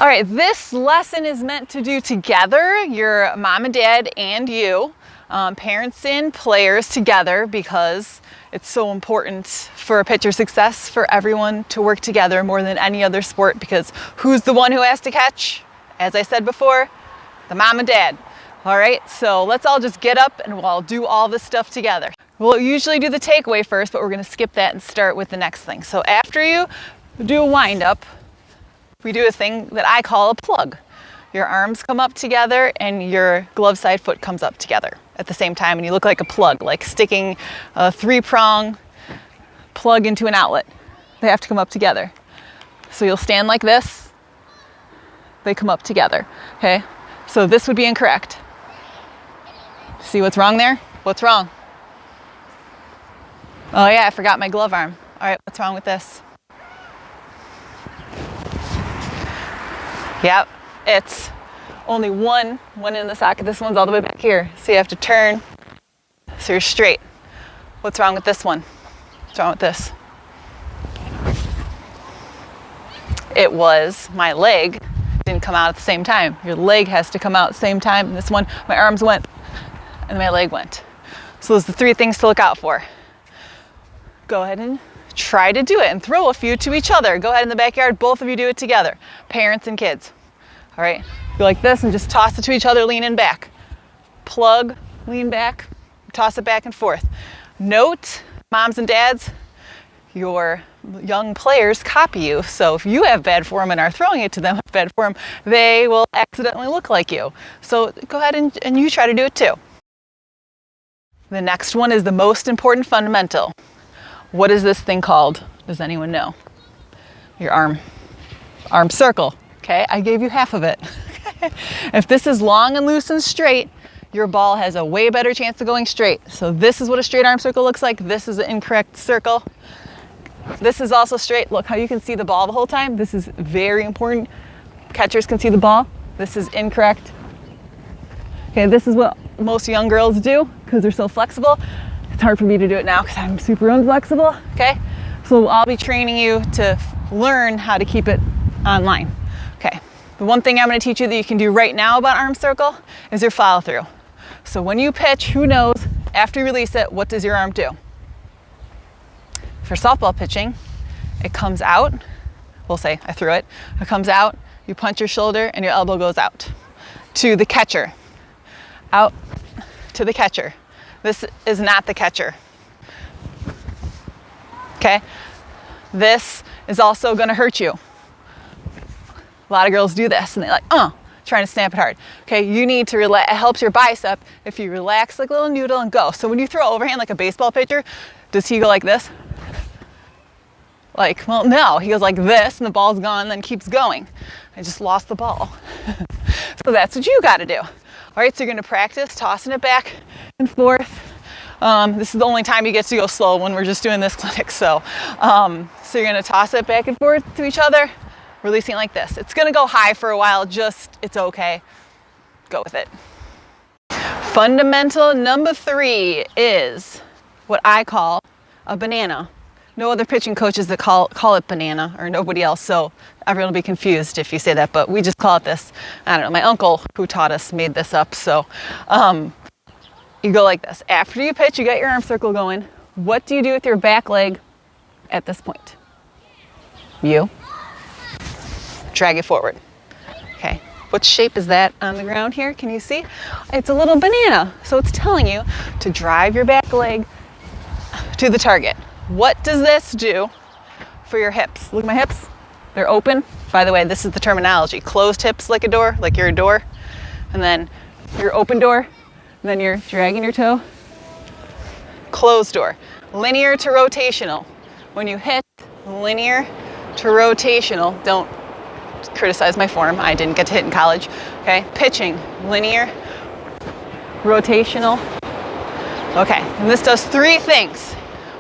All right, this lesson is meant to do together, your mom and dad and you, parents and players together, because it's so important for pitcher success for everyone to work together more than any other sport, because who's the one who has to catch? As I said before, the mom and dad. All right, so let's all just get up and we'll do all this stuff together. We'll usually do the takeaway first, but we're gonna skip that and start with the next thing. So after you do a wind up, we do a thing that I call a plug. Your arms come up together and your glove side foot comes up together at the same time, and you look like a plug, like sticking a 3-prong plug into an outlet. They have to come up together. So you'll stand like this, they come up together, okay? So this would be incorrect. See what's wrong there? What's wrong? Oh yeah, I forgot my glove arm. All right, what's wrong with this? Yep, it's only one in the socket. This one's all the way back here. So you have to turn so you're straight. What's wrong with this one? What's wrong with this? It was my leg didn't come out at the same time. Your leg has to come out at the same time. And this one, my arms went and my leg went. So those are the 3 things to look out for. Go ahead and try to do it and throw a few to each other. Go ahead in the backyard, both of you do it together, parents and kids. All right, go like this and just toss it to each other, lean in back. Plug, lean back, toss it back and forth. Note, moms and dads, your young players copy you. So if you have bad form and are throwing it to them with bad form, they will accidentally look like you. So go ahead and you try to do it too. The next one is the most important fundamental. What is this thing called? Does anyone know? Your arm circle. Okay, I gave you half of it. If this is long and loose and straight, your ball has a way better chance of going straight. So this is what a straight arm circle looks like. This is an incorrect circle. This is also straight. Look how you can see the ball the whole time. This is very important. Catchers can see the ball. This is incorrect. Okay, this is what most young girls do because they're so flexible. It's hard for me to do it now because I'm super inflexible, okay? So I'll be training you to learn how to keep it online, okay? The one thing I'm gonna teach you that you can do right now about arm circle is your follow through. So when you pitch, who knows, after you release it, what does your arm do? For softball pitching, it comes out, we'll say I threw it, it comes out, you punch your shoulder and your elbow goes out to the catcher, out to the catcher. This is not the catcher, okay? This is also gonna hurt you. A lot of girls do this and they're like, trying to snap it hard. Okay, you need to relax, it helps your bicep if you relax like a little noodle and go. So when you throw overhand like a baseball pitcher, does he go like this? Like, well, no, he goes like this and the ball's gone and then keeps going. I just lost the ball. So that's what you gotta do. All right, so you're gonna practice tossing it back and forth. This is the only time you get to go slow when we're just doing this clinic. So you're gonna toss it back and forth to each other, releasing like this. It's gonna go high for a while, it's okay. Go with it. Fundamental number 3 is what I call a banana. No other pitching coaches that call it banana, or nobody else, so everyone will be confused if you say that, but we just call it this. I don't know, my uncle who taught us made this up. So you go like this. After you pitch, you got your arm circle going. What do you do with your back leg at this point? You drag it forward. Okay, what shape is that on the ground here? Can you see? It's a little banana, so it's telling you to drive your back leg to the target. What does this do for your hips? Look at my hips. They're open. By the way, this is the terminology. Closed hips like a door, like you're a door. And then your open door. And then you're dragging your toe. Closed door. Linear to rotational. When you hit linear to rotational, don't criticize my form. I didn't get to hit in college. Okay, pitching, linear, rotational. Okay, and this does 3 things.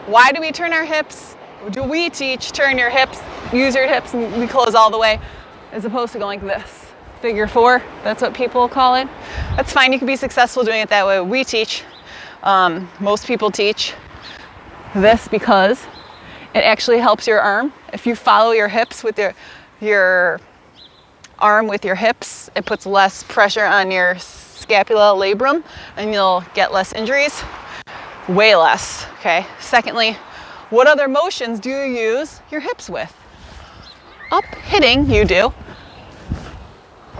Why do we turn our hips? Do we teach turn your hips, use your hips and we close all the way, as opposed to going like this? Figure 4, that's what people call it. That's fine, you can be successful doing it that way. We teach, most people teach this because it actually helps your arm. If you follow your hips with your arm with your hips. It puts less pressure on your scapula labrum and you'll get less injuries. Way less, okay? Secondly, what other motions do you use your hips with? Up, hitting, you do.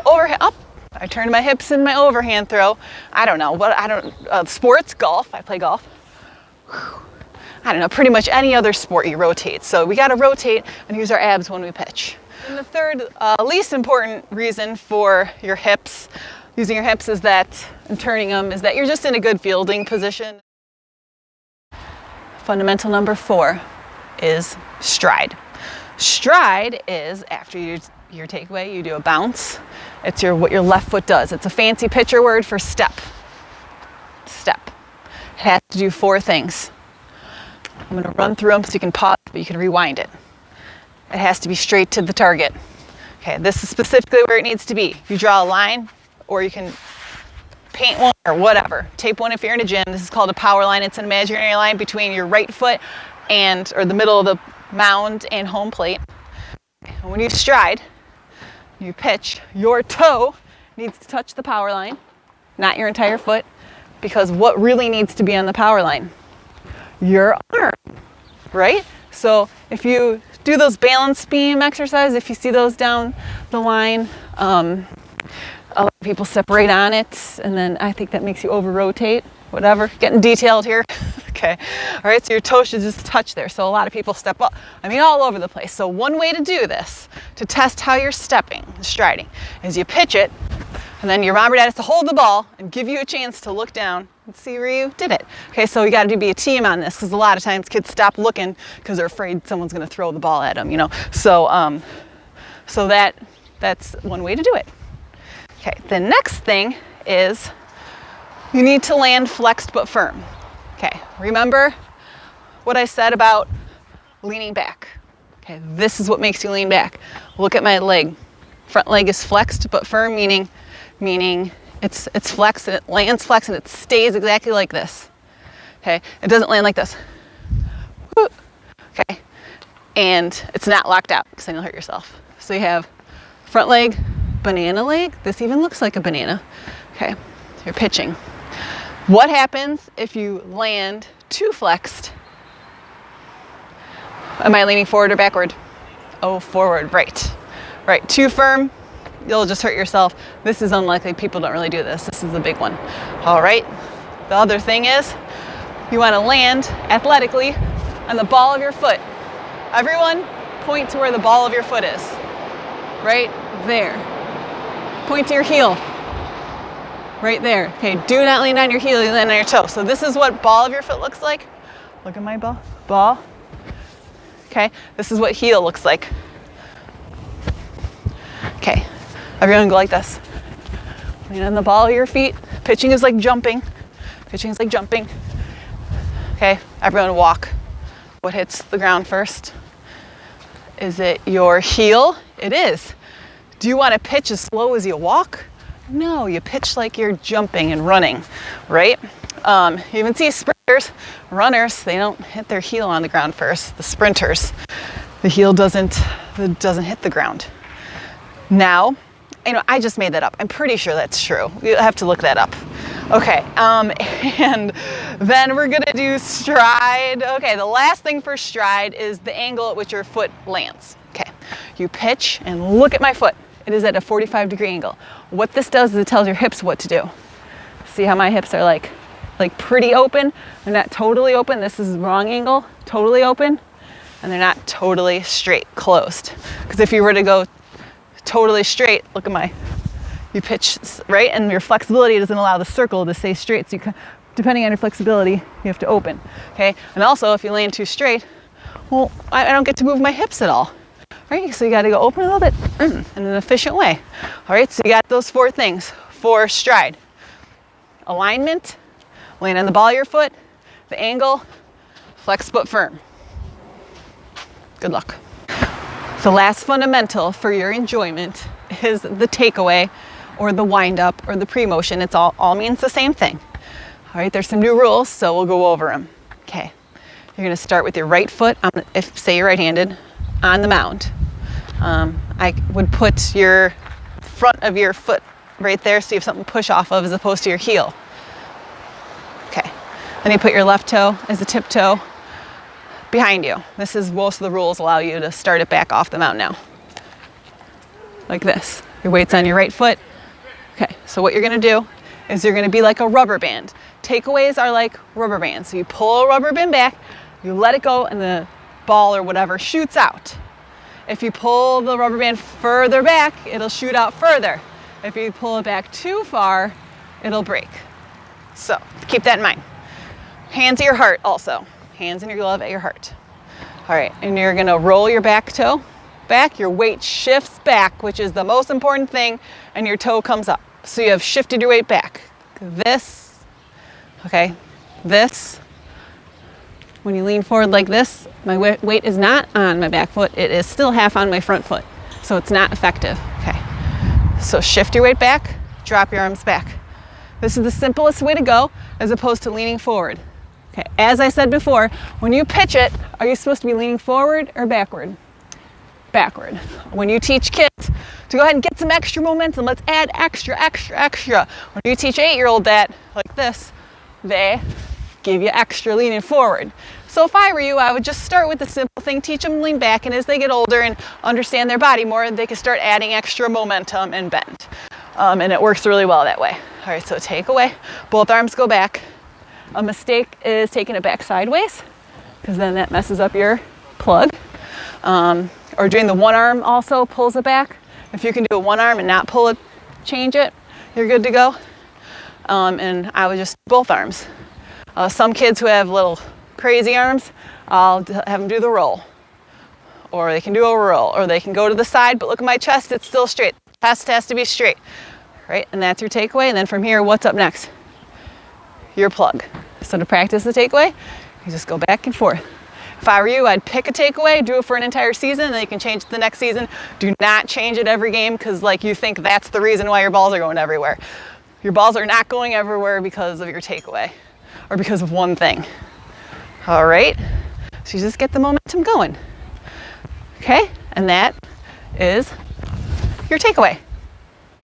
Overhand, up. I turn my hips in my overhand throw. I don't know, sports, golf, I play golf. I don't know, pretty much any other sport you rotate. So we gotta rotate and use our abs when we pitch. And the third, least important reason for your hips, using your hips and turning them, is that you're just in a good fielding position. Fundamental number 4 is stride. Stride is after your takeaway, you do a bounce. It's what your left foot does. It's a fancy pitcher word for step. Step. It has to do 4 things. I'm going to run through them so you can pause, but you can rewind it. It has to be straight to the target. Okay, this is specifically where it needs to be. You draw a line, or you can paint one or whatever. Tape one if you're in a gym. This is called a power line. It's an imaginary line between your right foot or the middle of the mound and home plate. And when you stride, you pitch, your toe needs to touch the power line, not your entire foot, because what really needs to be on the power line? Your arm, right? So if you do those balance beam exercises, if you see those down the line, a lot of people separate on it, and then I think that makes you over rotate, whatever, getting detailed here. Okay, all right, so your toe should just touch there. So a lot of people step up, all over the place. So one way to do this, to test how you're striding, is you pitch it, and then your mom or dad has to hold the ball and give you a chance to look down and see where you did it. Okay, so you got to be a team on this, because a lot of times kids stop looking because they're afraid someone's going to throw the ball at them, So, that's one way to do it. Okay, the next thing is you need to land flexed but firm. Okay, remember what I said about leaning back. Okay, this is what makes you lean back. Look at my leg. Front leg is flexed but firm, meaning it's flexed and it lands flexed and it stays exactly like this. Okay, it doesn't land like this. Okay, and it's not locked out because then you'll hurt yourself. So you have front leg, banana leg. This even looks like a banana. Okay, so you're pitching. What happens if you land too flexed? Am I leaning forward or backward? Oh, forward, right. Right, too firm, you'll just hurt yourself. This is unlikely, people don't really do this. This is the big one. All right, the other thing is you want to land athletically on the ball of your foot. Everyone point to where the ball of your foot is. Right there. Point to your heel. Right there. Okay, do not lean on your heel, you land on your toe. So this is what ball of your foot looks like. Look at my ball. Okay, this is what heel looks like. Okay, everyone go like this. Lean on the ball of your feet. Pitching is like jumping. Okay, everyone walk. What hits the ground first? Is it your heel? It is. Do you want to pitch as slow as you walk? No, you pitch like you're jumping and running, right? You even see sprinters, runners, they don't hit their heel on the ground first. The sprinters, the heel doesn't hit the ground. Now, I just made that up. I'm pretty sure that's true. You have to look that up. Okay, and then we're gonna do stride. Okay, the last thing for stride is the angle at which your foot lands. Okay, you pitch and look at my foot. It is at a 45-degree angle. What this does is it tells your hips what to do. See how my hips are like pretty open? They're not totally open. This is the wrong angle, totally open. And they're not totally straight, closed. Because if you were to go totally straight, look at you pitch, right? And your flexibility doesn't allow the circle to stay straight. So depending on your flexibility, you have to open, okay? And also, if you land too straight, well, I don't get to move my hips at all. Right, so you got to go open a little bit in an efficient way. All right, so you got those 4 things for stride. Alignment, land on the ball of your foot, the angle, flex but firm. Good luck. The last fundamental for your enjoyment is the takeaway or the wind up or the pre-motion. It's all means the same thing. All right, there's some new rules, so we'll go over them. Okay, you're going to start with your right foot, say you're right-handed, on the mound. I would put your front of your foot right there so you have something to push off of as opposed to your heel. Okay, then you put your left toe as a tip toe behind you. This is most of the rules allow you to start it back off the mount now. Like this. Your weight's on your right foot. Okay, so what you're gonna do is you're gonna be like a rubber band. Takeaways are like rubber bands. So you pull a rubber band back, you let it go, and the ball or whatever shoots out. If you pull the rubber band further back, it'll shoot out further. If you pull it back too far, it'll break. So keep that in mind. Hands at your heart also. Hands in your glove at your heart. All right, and you're gonna roll your back toe back. Your weight shifts back, which is the most important thing, and your toe comes up. So you have shifted your weight back. This, okay, this. When you lean forward like this, my weight is not on my back foot. It is still half on my front foot. So it's not effective. Okay. So shift your weight back, drop your arms back. This is the simplest way to go as opposed to leaning forward. Okay. As I said before, when you pitch it, are you supposed to be leaning forward or backward? Backward. When you teach kids to go ahead and get some extra momentum, let's add extra. When you teach 8-year-old that, like this, they give you extra leaning forward. So if I were you, I would just start with the simple thing, teach them to lean back, and as they get older and understand their body more, they can start adding extra momentum and bend. And it works really well that way. All right, so take away, both arms go back. A mistake is taking it back sideways, because then that messes up your plug. Or doing the one arm also pulls it back. If you can do a one arm and not pull it, change it, you're good to go. And I would just both arms. Some kids who have little crazy arms, I'll have them do the roll. Or they can do a roll, or they can go to the side, but look at my chest, it's still straight. Chest has to be straight, right? And that's your takeaway. And then from here, what's up next? Your plug. So to practice the takeaway, you just go back and forth. If I were you, I'd pick a takeaway, do it for an entire season, and then you can change it the next season. Do not change it every game because like you think that's the reason why your balls are going everywhere. Your balls are not going everywhere because of your takeaway or because of one thing. All right, so you just get the momentum going. Okay, and that is your takeaway.